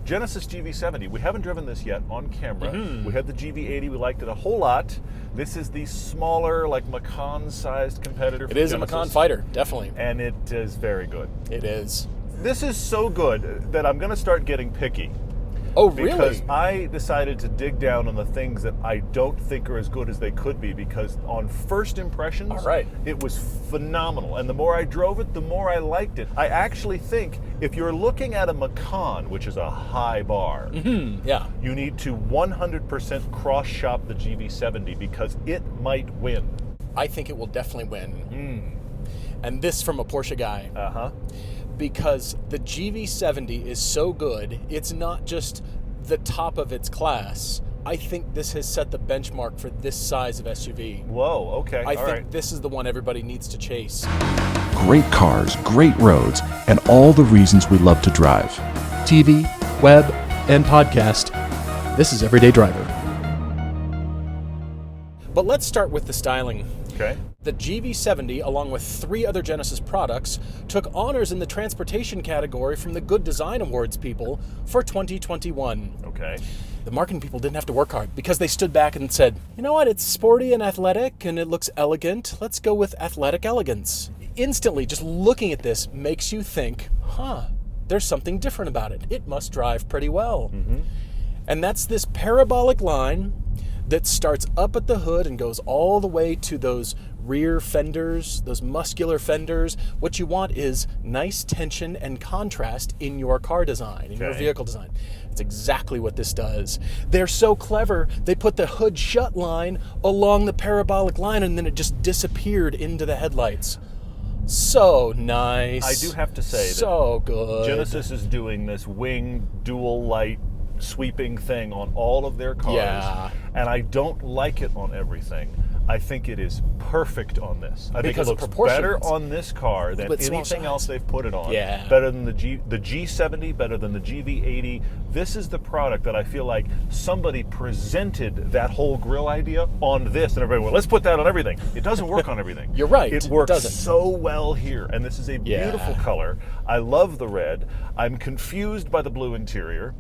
Genesis GV70. We haven't driven this yet on camera. We had the GV80. We liked it a whole lot. This is the smaller, like Macan-sized competitor. It is a Macan fighter, definitely. And it is very good. It is. This is so good that I'm going to start getting picky. Oh, really? Because I decided to dig down on the things that I don't think are as good as they could be, because on first impressions, it was phenomenal. And the more I drove it, the more I liked it. I actually think if you're looking at a Macan, which is a high bar, you need to 100% cross-shop the GV70 because it might win. I think it will definitely win. And this from a Porsche guy. Because the GV70 is so good, it's not just the top of its class. I think this has set the benchmark for this size of SUV. Whoa, okay. I think this is the one everybody needs to chase. Great cars, great roads, and all the reasons we love to drive. TV, web, and podcast. This is Everyday Driver. But let's start with the styling. Okay. The GV70, along with 3 other Genesis products, took honors in the transportation category from the Good Design Awards people for 2021. Okay. The marketing people didn't have to work hard because they stood back and said, you know what, it's sporty and athletic and it looks elegant. Let's go with athletic elegance. Instantly, just looking at this makes you think, there's something different about it. It must drive pretty well. And that's this parabolic line that starts up at the hood and goes all the way to those rear fenders, those muscular fenders. What you want is nice tension and contrast in your car design, in your vehicle design. It's exactly what this does. They're so clever, they put the hood shut line along the parabolic line and then it just disappeared into the headlights. So nice. I do have to say so good. Genesis is doing this wing dual light sweeping thing on all of their cars, and I don't like it on everything. I think it is perfect on this. I think it looks better on this car than anything else they've put it on. Better than the G70, better than the GV80. This is the product that I feel like somebody presented that whole grille idea on this, and everybody went, let's put that on everything. It doesn't work on everything. You're right. It works so well here, and this is a beautiful color. I love the red. I'm confused by the blue interior,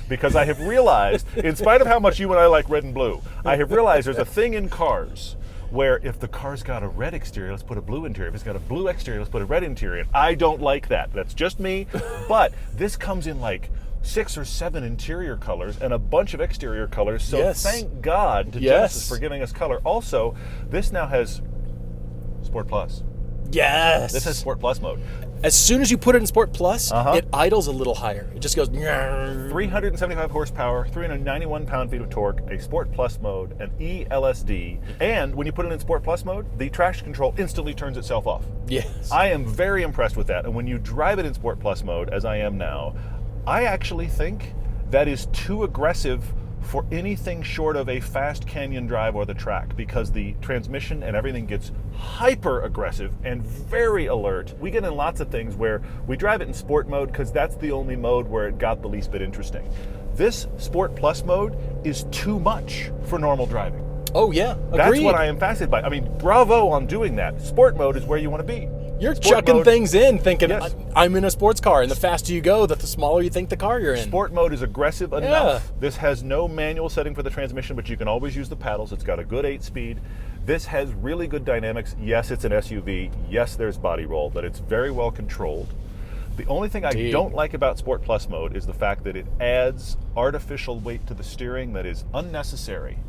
because I have realized, in spite of how much you and I like red and blue, I have realized there's a thing in cars where if the car's got a red exterior, let's put a blue interior. If it's got a blue exterior, let's put a red interior. I don't like that. That's just me. But this comes in like 6 or 7 interior colors and a bunch of exterior colors. So thank God to Genesis for giving us color. Also, this now has Sport Plus. This has Sport Plus mode. As soon as you put it in Sport Plus, it idles a little higher. It just goes... 375 horsepower, 391 pound-feet of torque, a Sport Plus mode, an ELSD, and when you put it in Sport Plus mode, the traction control instantly turns itself off. I am very impressed with that, and when you drive it in Sport Plus mode, as I am now, I actually think that is too aggressive for anything short of a fast canyon drive or the track, because the transmission and everything gets hyper aggressive and very alert. We get in lots of things where we drive it in sport mode because that's the only mode where it got the least bit interesting. This Sport Plus mode is too much for normal driving. Oh yeah, agreed. That's what I am fascinated by. I mean, bravo on doing that. Sport mode is where you want to be. You're chucking things in thinking, I'm in a sports car, and the faster you go, the smaller you think the car you're in. Sport mode is aggressive enough. This has no manual setting for the transmission, but you can always use the paddles. It's got a good 8-speed. This has really good dynamics. Yes, it's an SUV. Yes, there's body roll, but it's very well controlled. The only thing I don't like about Sport Plus mode is the fact that it adds artificial weight to the steering that is unnecessary.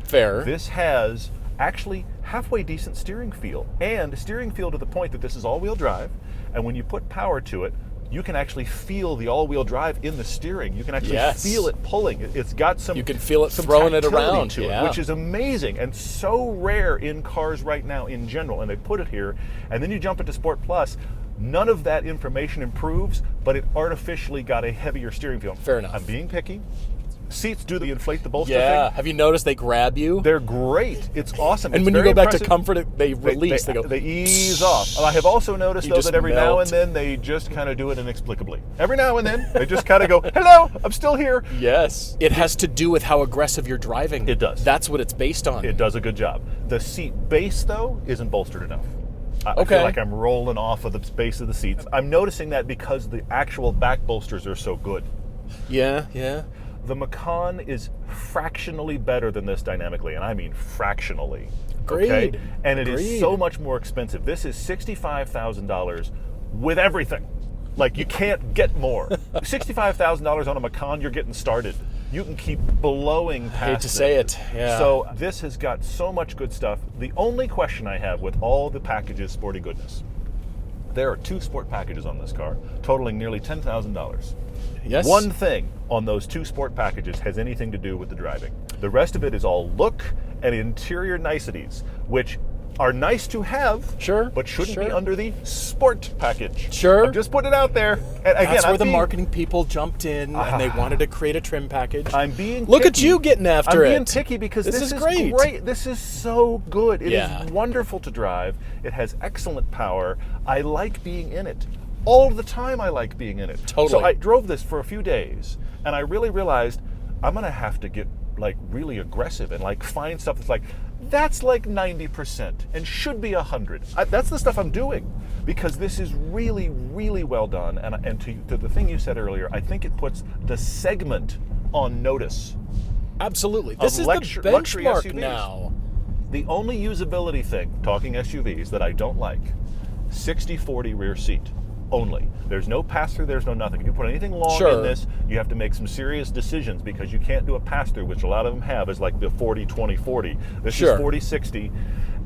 Fair. This has actually halfway decent steering feel, and steering feel to the point that this is all-wheel drive, and when you put power to it, you can actually feel the all-wheel drive in the steering. You can actually feel it pulling. It's got some... You can feel it throwing it around to it, which is amazing and so rare in cars right now in general, and they put it here, and then you jump into Sport Plus. None of that information improves, but it artificially got a heavier steering feel. Fair enough. I'm being picky. Seats do the inflate the bolster thing. Have you noticed they grab you? They're great. It's awesome. And it's when you go back impressive. to comfort, they release. They ease off. I have also noticed, though, that every now and then they just kind of do it inexplicably. Every now and then they just kind of go, hello, I'm still here. Yes. It has to do with how aggressive you're driving. It does. That's what it's based on. It does a good job. The seat base, though, isn't bolstered enough. I feel like I'm rolling off of the base of the seats. I'm noticing that because the actual back bolsters are so good. Yeah, yeah. The Macan is fractionally better than this dynamically, and I mean fractionally. Agreed. Okay? And it is Agreed. so much more expensive. This is $65,000 with everything. Like, you can't get more. $65,000 on a Macan, you're getting started. You can keep blowing past I hate to say it, yeah. So this has got so much good stuff. The only question I have with all the packages, sporty goodness, there are 2 sport packages on this car, totaling nearly $10,000. Yes. One thing on those 2 sport packages has anything to do with the driving. The rest of it is all look and interior niceties, which are nice to have, Sure, but shouldn't sure. be under the sport package. Sure. I'm just putting it out there. And again, That's where I'm the being- marketing people jumped in and they wanted to create a trim package. I'm being Look at picky. you getting after I'm it. being picky because this is great. This is so good. It Yeah. is wonderful to drive. It has excellent power. I like being in it. All the time I like being in it. Totally. So I drove this for a few days and I really realized I'm going to have to get like really aggressive and like find stuff that's like 90% and should be 100. That's the stuff I'm doing because this is really, really well done. And to the thing you said earlier, I think it puts the segment on notice. Absolutely. This is luxury the benchmark SUVs. now. The only usability thing, talking SUVs, that I don't like, 60-40 rear seat only. There's no pass-through, there's no nothing. If you put anything long Sure. in this, you have to make some serious decisions because you can't do a pass-through, which a lot of them have, is like the 40-20-40. This Sure. is 40-60.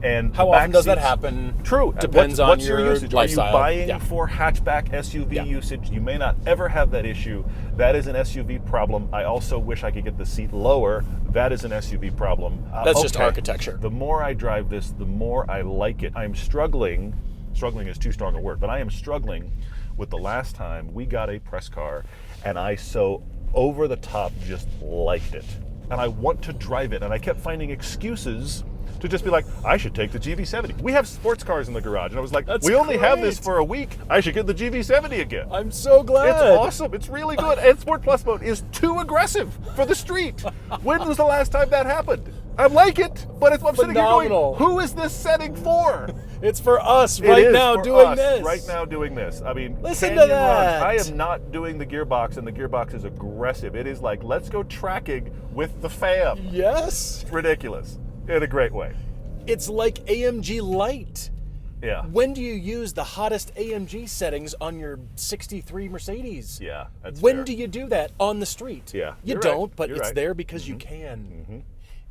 And How the often back does that seats- happen? True. Depends on what's your usage. lifestyle. Are you buying Yeah. for hatchback SUV Yeah. usage? You may not ever have that issue. That is an SUV problem. I also wish I could get the seat lower. That is an SUV problem. That's just architecture. The more I drive this, the more I like it. I'm struggling. Struggling is too strong a word, but I am struggling with the last time we got a press car and I so over the top just liked it. And I want to drive it. And I kept finding excuses to just be like, I should take the GV70. We have sports cars in the garage. And I was like, That's we only have this great. for a week. I should get the GV70 again. I'm so glad. It's awesome. It's really good. And Sport Plus mode is too aggressive for the street. When was the last time that happened? I like it, but I'm sitting here Phenomenal. going, who is this setting for? It's for us It right is now for doing us this. Right now doing this. I mean, Listen can to you run? that. I am not doing the gearbox, and the gearbox is aggressive. It is like, let's go tracking with the fam. Yes. Ridiculous. In a great way. It's like AMG Light. Yeah. When do you use the hottest AMG settings on your 63 Mercedes? Yeah, that's When fair. do you do that on the street? Yeah, You you're don't, right. but You're it's right. there because you can.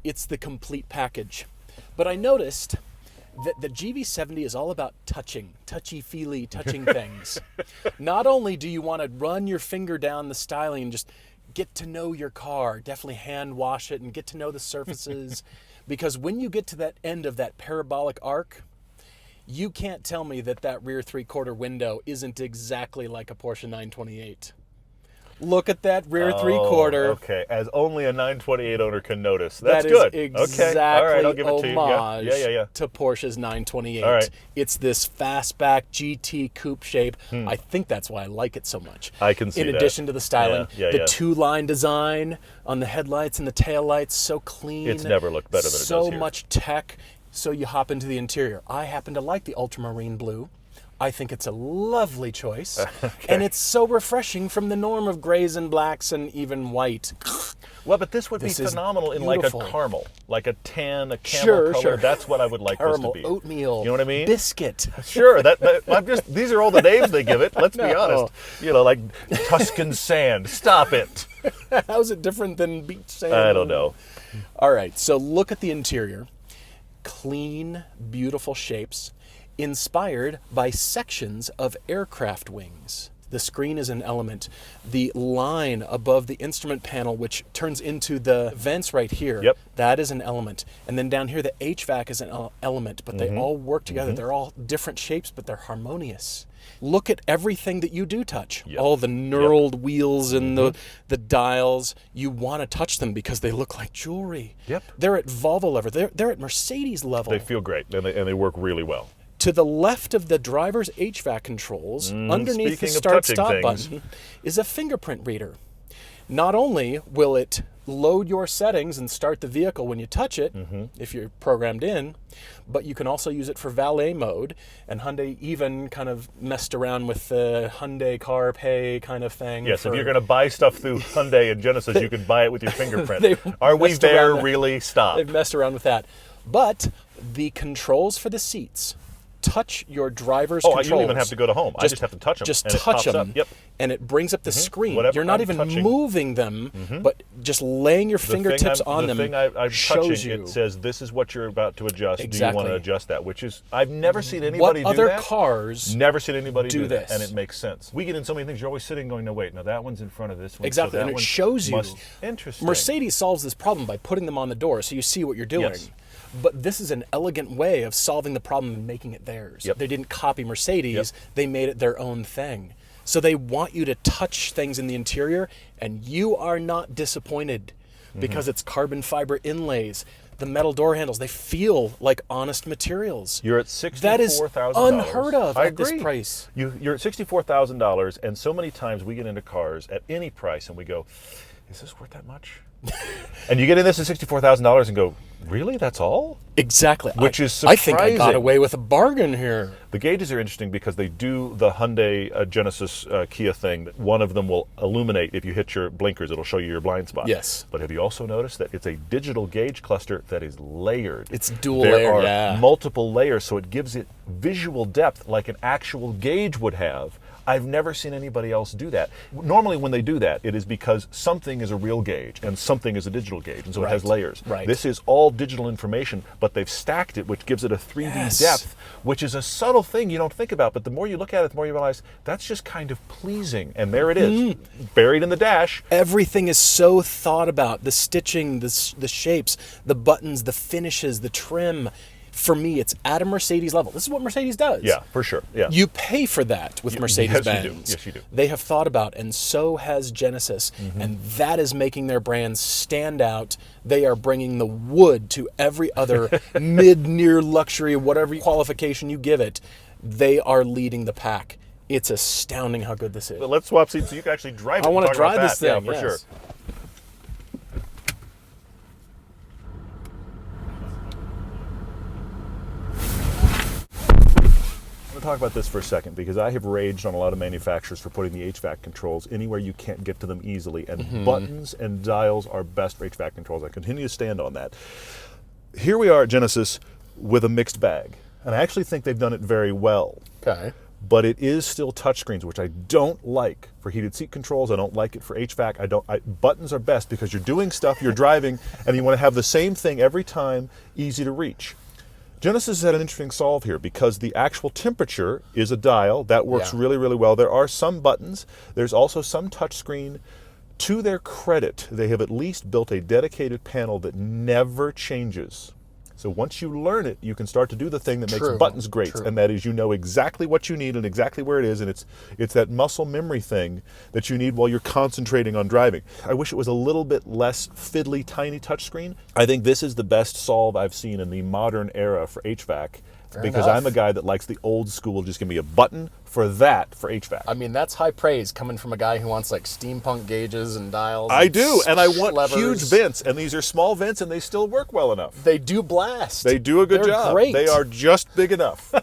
It's the complete package. But I noticed that the GV70 is all about touchy-feely, touching things. Not only do you want to run your finger down the styling and just get to know your car, definitely hand wash it and get to know the surfaces, because when you get to that end of that parabolic arc, you can't tell me that that rear three-quarter window isn't exactly like a Porsche 928. Look at that rear three-quarter. Okay, as only a 928 owner can notice. That's That good. is Okay, exactly all right, I'll give it to you. homage Yeah. to Porsche's 928. All right. It's this fastback GT coupe shape. I think that's why I like it so much. I can see In that. addition to the styling, Yeah, the yeah. two-line design on the headlights and the taillights, so clean. It's never looked better than it so does here. much tech. So you hop into the interior. I happen to like the ultramarine blue. I think it's a lovely choice. And it's so refreshing from the norm of grays and blacks and even white. Well, but this would This be is phenomenal in beautiful. like a caramel, like a tan, a camel Sure, color. sure. That's what I would like Caramel, this to be. oatmeal, You know what I mean? biscuit. Sure. I'm just. These are all the names they give it. Let's be No. honest. You know, like Tuscan sand. Stop it. How's it different than beach sand? I don't know. All right, so look at the interior. Clean, beautiful shapes, inspired by sections of aircraft wings. The screen is an element. The line above the instrument panel, which turns into the vents right here, Yep. that is an element. And then down here, the HVAC is an element, but they all work together. They're all different shapes, but they're harmonious. Look at everything that you do touch. Yep. All the knurled wheels and the dials. You want to touch them because they look like jewelry. Yep. They're at Volvo level. They're at Mercedes level. They feel great and they work really well. To the left of the driver's HVAC controls, underneath the speaking of touching start-stop things. button, is a fingerprint reader. Not only will it load your settings and start the vehicle when you touch it, if you're programmed in, but you can also use it for valet mode. And Hyundai even kind of messed around with the Hyundai Car Pay kind of thing. Yes, if you're going to buy stuff through Hyundai and Genesis, you can buy it with your fingerprint. Are we there? Really? Stop. They've messed around with that. But the controls for the seats touch your driver's controls. You don't even have to go to home. I just have to touch them. Just and touch it them, pops up. Yep. and it brings up the screen. Whatever You're not I'm even touching. moving them, but just laying your fingertips on them The thing I'm shows touching, you. it says, this is what you're about to adjust. Exactly. Do you want to adjust that? Which is, I've never seen anybody What do other that. cars Never seen anybody do this? that, and it makes sense. We get in so many things, you're always sitting going, no, wait, now that one's in front of this one. Exactly, so that and it one shows you. Interesting. Mercedes solves this problem by putting them on the door so you see what you're doing. Yes. But this is an elegant way of solving the problem and making it theirs. Yep. They didn't copy Mercedes, Yep. they made it their own thing. So they want you to touch things in the interior, and you are not disappointed because it's carbon fiber inlays. The metal door handles, they feel like honest materials. You're at $64,000. That is unheard of I at this agree. price. You're at $64,000, and so many times we get into cars at any price and we go, is this worth that much? And you get in this at $64,000 and go, really? That's all? Exactly. Which is I think I got surprising. away with a bargain here. The gauges are interesting because they do the Hyundai Genesis Kia thing. One of them will illuminate if you hit your blinkers. It'll show you your blind spot. Yes. But have you also noticed that it's a digital gauge cluster that is layered? It's dual there layer, are yeah. multiple layers, so it gives it visual depth like an actual gauge would have. I've never seen anybody else do that. Normally when they do that, it is because something is a real gauge and something is a digital gauge, and so it has layers. Right. This is all digital information, but they've stacked it, which gives it a 3D depth, which is a subtle thing you don't think about, but the more you look at it, the more you realize that's just kind of pleasing. And there it is, buried in the dash. Everything is so thought about. The stitching, the shapes, the buttons, the finishes, the trim. For me, it's at a Mercedes level. This is what Mercedes does. Yeah, for sure. Yeah. You pay for that with Mercedes-Benz. Yes, you do. Yes, you do. They have thought about, and so has Genesis, and that is making their brand stand out. They are bringing the wood to every other mid-near luxury, whatever qualification you give it. They are leading the pack. It's astounding how good this is. But let's swap seats so you can actually drive it. I want to Talk about drive this that. thing. Yeah, for sure. Talk about this for a second, because I have raged on a lot of manufacturers for putting the HVAC controls anywhere you can't get to them easily, and buttons and dials are best for HVAC controls. I continue to stand on that. Here we are at Genesis with a mixed bag, and I actually think they've done it very well. Okay. But it is still touchscreens, which I don't like for heated seat controls. I don't like it for HVAC. Buttons are best because you're doing stuff, you're driving, and you want to have the same thing every time, easy to reach. Genesis has had an interesting solve here because the actual temperature is a dial. That works really, really well. There are some buttons. There's also some touchscreen. To their credit, they have at least built a dedicated panel that never changes. So once you learn it, you can start to do the thing that makes buttons great, and that is you know exactly what you need and exactly where it is, and it's that muscle memory thing that you need while you're concentrating on driving. I wish it was a little bit less fiddly, tiny touchscreen. I think this is the best solve I've seen in the modern era for HVAC, because I'm a guy that likes the old school, just give me a button for that for HVAC. I mean, that's high praise coming from a guy who wants like steampunk gauges and dials. I do, and I want levers. huge vents, and these are small vents, and they still work well enough. They do blast. They do a good job. Great. They are just big enough.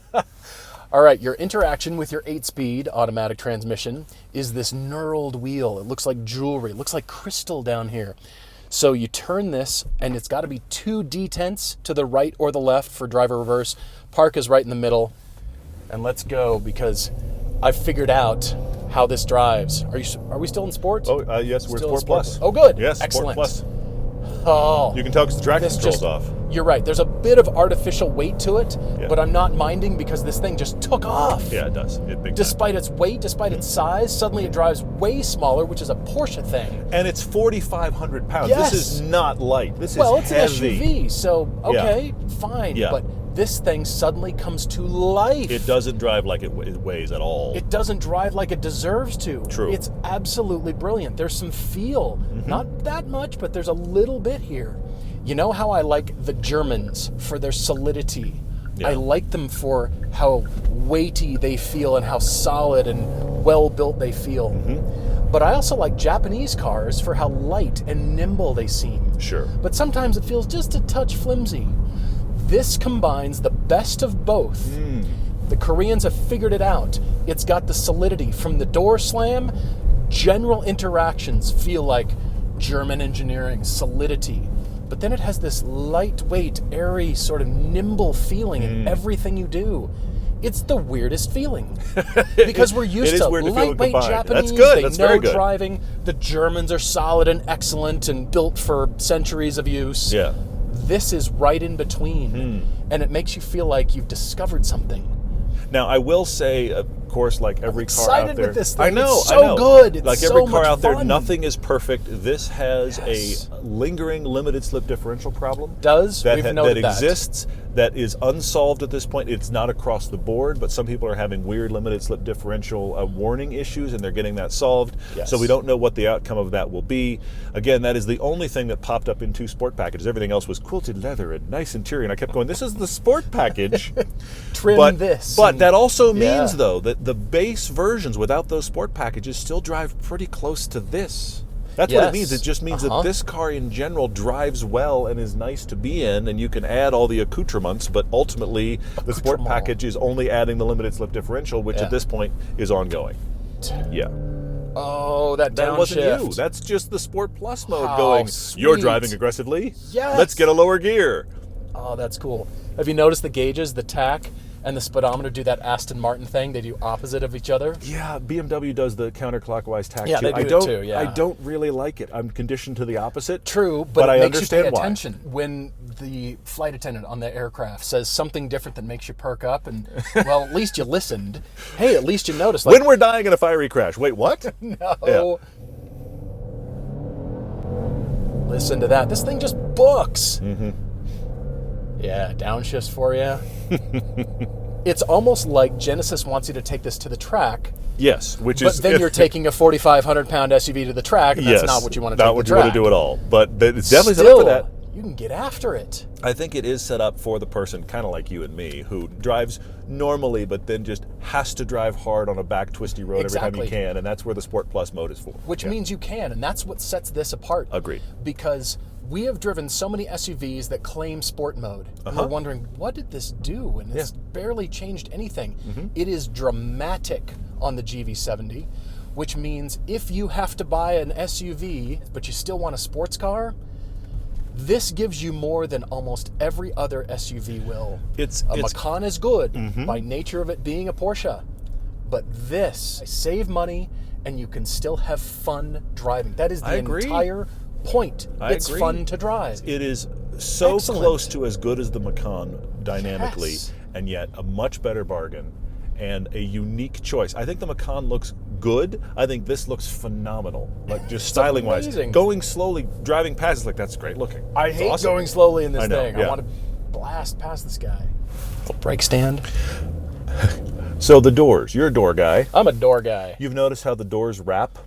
All right, your interaction with your 8-speed automatic transmission is this knurled wheel. It looks like jewelry. It looks like crystal down here. So you turn this, and it's got to be 2 detents to the right or the left for driver reverse. Park is right in the middle. And let's go, because I've figured out how this drives. Are we still in sports? Oh, yes, we're Still in Sport Plus. Oh, good. Yes, Excellent. Sport Plus. Oh. You can tell because the traction This control's off. You're right. There's a bit of artificial weight to it, Yeah. but I'm not minding because this thing just took off. Yeah, it does. Big time. Despite its weight, despite its size, suddenly it drives way smaller, which is a Porsche thing. And it's 4,500 pounds. Yes. This is not light. This Well, is it's heavy. an SUV, so okay, fine. Yeah. But this thing suddenly comes to life. It doesn't drive like it weighs at all. It doesn't drive like it deserves to. True. It's absolutely brilliant. There's some feel. Not that much, but there's a little bit here. You know how I like the Germans for their solidity? I like them for how weighty they feel and how solid and well-built they feel. But I also like Japanese cars for how light and nimble they seem. Sure. But sometimes it feels just a touch flimsy. This combines the best of both. The Koreans have figured it out. It's got the solidity from the door slam. General interactions feel like German engineering, solidity. But then it has this lightweight, airy, sort of nimble feeling in everything you do. It's the weirdest feeling. Because we're used to lightweight Japanese, That's good. That's very good. driving. The Germans are solid and excellent and built for centuries of use. Yeah. This is right in between. And it makes you feel like you've discovered something. Now, I will say, of course, like every car out there, with this thing. I know, It's so good. It's like so every car much out there, fun. nothing is perfect. This has a lingering limited slip differential problem. Does? That, We've noted that exists. That is unsolved at this point. It's not across the board, but some people are having weird limited slip differential warning issues, and they're getting that solved. Yes. So we don't know what the outcome of that will be. Again, that is the only thing that popped up in 2 sport packages. Everything else was quilted leather and nice interior, and I kept going, this is the sport package. Trim this. But that also means, Yeah. though, that the base versions without those sport packages still drive pretty close to this. That's what it means. It just means that this car in general drives well and is nice to be in, and you can add all the accoutrements, but ultimately the sport package is only adding the limited slip differential, which at this point is ongoing. Yeah. Oh, that downshift. Wasn't you. That's just the Sport Plus mode How going, you're sweet. driving aggressively? Yes. Let's get a lower gear. Oh, that's cool. Have you noticed the gauges, the tach, and the speedometer do that Aston Martin thing? They do opposite of each other. Yeah, BMW does the counterclockwise tach Yeah, too. they do it too, yeah. I don't really like it. I'm conditioned to the opposite. True, but it I makes understand you pay why. attention when the flight attendant on the aircraft says something different that makes you perk up, and well, at least you listened. Hey, at least you noticed. Like, When we're dying in a fiery crash. Wait, what? no. Yeah. Listen to that. This thing just books. Yeah, downshifts for you. It's almost like Genesis wants you to take this to the track. Yes, which But is... then you're taking a 4,500-pound SUV to the track, and that's not what you want to take not to what the you track. want to do at all. But it's definitely Still, set up for that. you can get after it. I think it is set up for the person kind of like you and me who drives normally but then just has to drive hard on a back twisty road every time you can, and that's where the Sport Plus mode is for. Which means you can, and that's what sets this apart. Agreed. Because we have driven so many SUVs that claim sport mode, and we're wondering, what did this do? And it's barely changed anything. It is dramatic on the GV70, which means if you have to buy an SUV, but you still want a sports car, this gives you more than almost every other SUV will. A Macan is good by nature of it being a Porsche, but this, save money and you can still have fun driving. That is the entire point. It's fun to drive. It is so close to as good as the Macan dynamically, and yet a much better bargain and a unique choice. I think the Macan looks good. I think this looks phenomenal. Like just styling wise. Going slowly, driving past, it's like, that's great looking. I hate going slowly in this thing. Yeah. I want to blast past this guy. Brake stand. So the doors, you're a door guy. I'm a door guy. You've noticed how the doors wrap?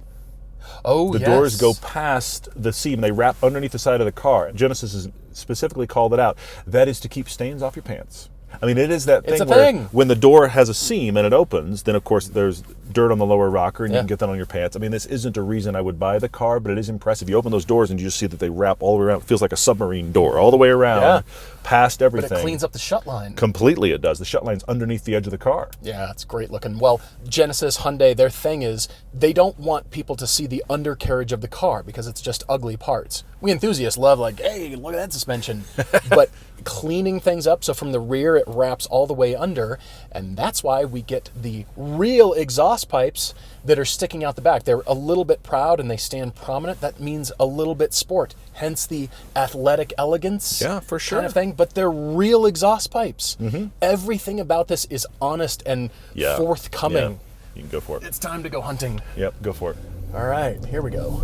Oh, The doors go past the seam. They wrap underneath the side of the car. Genesis has specifically called it out. That is to keep stains off your pants. I mean, it is that thing where when the door has a seam and it opens, then of course there's dirt on the lower rocker and you can get that on your pants. I mean, this isn't a reason I would buy the car, but it is impressive. You open those doors and you just see that they wrap all the way around. It feels like a submarine door all the way around, past everything. But it cleans up the shut line. Completely it does. The shut line's underneath the edge of the car. Yeah, it's great looking. Well, Genesis, Hyundai, their thing is they don't want people to see the undercarriage of the car because it's just ugly parts. We enthusiasts love like, hey, look at that suspension. But cleaning things up, so from the rear it wraps all the way under, and that's why we get the real exhaust pipes that are sticking out the back. They're a little bit proud and they stand prominent. That means a little bit sport, hence the athletic elegance for sure. kind of thing, but they're real exhaust pipes. Everything about this is honest and forthcoming. Yeah. You can go for it. It's time to go hunting. Yep, go for it. All right, here we go.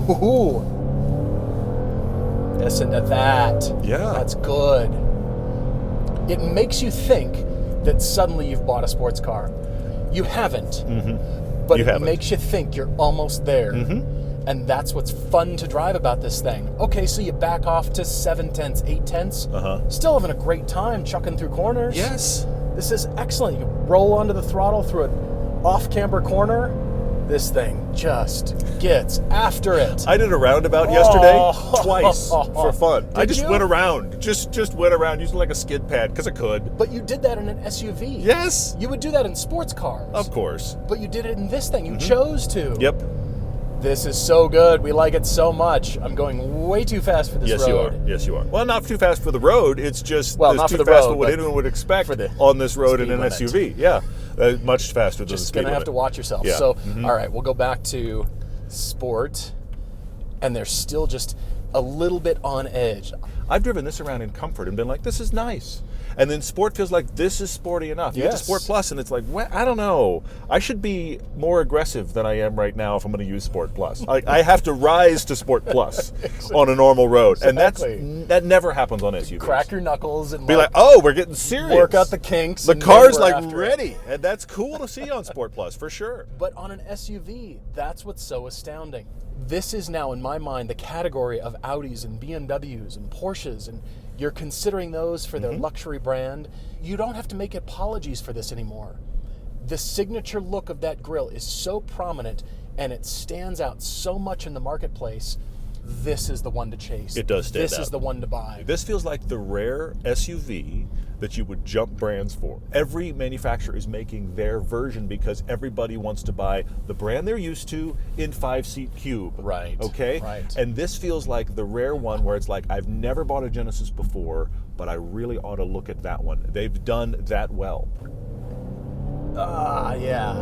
Ooh. Listen to that. Yeah. That's good. It makes you think that suddenly you've bought a sports car. You haven't. But it makes you think you're almost there. And And that's what's fun to drive about this thing. Okay, so you back off to 7/10, 8/10. Still having a great time chucking through corners. Yes. This is excellent. You roll onto the throttle through an off-camber corner. This thing just gets after it. I did a roundabout yesterday twice for fun. I just you? went around. Just went around using like a skid pad because I could. But you did that in an SUV. Yes. You would do that in sports cars. Of course. But you did it in this thing. You chose to. Yep. This is so good. We like it so much. I'm going way too fast for this road. Yes, you are. Yes, you are. Well, not too fast for the road. It's just not too for the fast road, for what but anyone would expect for the on this road in speed an limit. SUV. Yeah, much faster than the Just speed gonna have limit. to watch yourself. Yeah. So, all right, we'll go back to sport, and they're still just a little bit on edge. I've driven this around in comfort and been like, this is nice. And then sport feels like this is sporty enough. You get to Yes. Sport Plus, and it's like, well, I don't know. I should be more aggressive than I am right now if I'm going to use Sport Plus. I have to rise to Sport Plus on a normal road, Exactly. and that never happens on SUVs. Crack your knuckles and Be like, oh, we're getting serious. work out the kinks. The and car's then we're like after ready, and that's cool to see on Sport Plus for sure. But on an SUV, that's what's so astounding. This is now, in my mind, the category of Audis and BMWs and Porsches, and you're considering those for their luxury brand. You don't have to make apologies for this anymore. The signature look of that grille is so prominent, and it stands out so much in the marketplace. This is the one to chase. It does stand This out. is the one to buy. This feels like the rare SUV that you would jump brands for. Every manufacturer is making their version because everybody wants to buy the brand they're used to in 5-seat cube. Right. Okay? Right. And this feels like the rare one where it's like, I've never bought a Genesis before, but I really ought to look at that one. They've done that well. Yeah.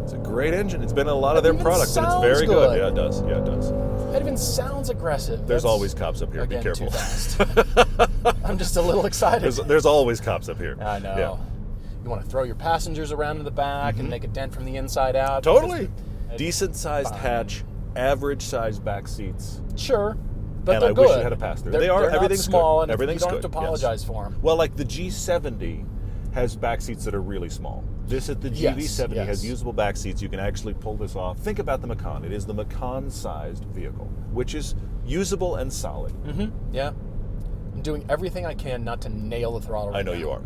It's a great engine. It's been in a lot of It their even products, and it's sounds very good. good. Yeah, it does. Yeah, it does. It even sounds aggressive. There's That's, always cops up here. again, Be careful. too fast. I'm just a little excited. There's always cops up here. I know. Yeah. You want to throw your passengers around in the back and make a dent from the inside out. Totally. because- Decent sized Fine. hatch, average sized back seats. Sure, but And they're I good. wish it had a pass-through. They're, They are. they're not Everything's small, good. and Everything's you don't good. have to apologize for them. Well, like the G70 has back seats that are really small. This at the Yes, GV70 yes. has usable back seats. You can actually pull this off. Think about the Macan. It is the Macan-sized vehicle, which is usable and solid. Yeah, I'm doing everything I can not to nail the throttle. I right know now. you are.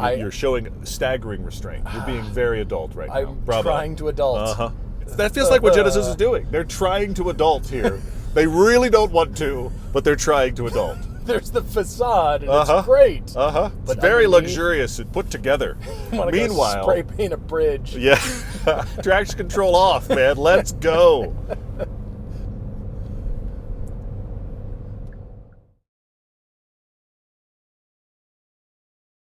I- You're showing staggering restraint. You're being very adult right now. I'm Bravo. trying to adult. Uh-huh. That feels like what Genesis is doing. They're trying to adult here. They really don't want to, but they're trying to adult. There's the facade, and Uh-huh. it's great. Uh-huh. It's But very underneath- luxurious and put together. Wanna Meanwhile, go spray paint a bridge. yeah, traction control off, man. Let's go.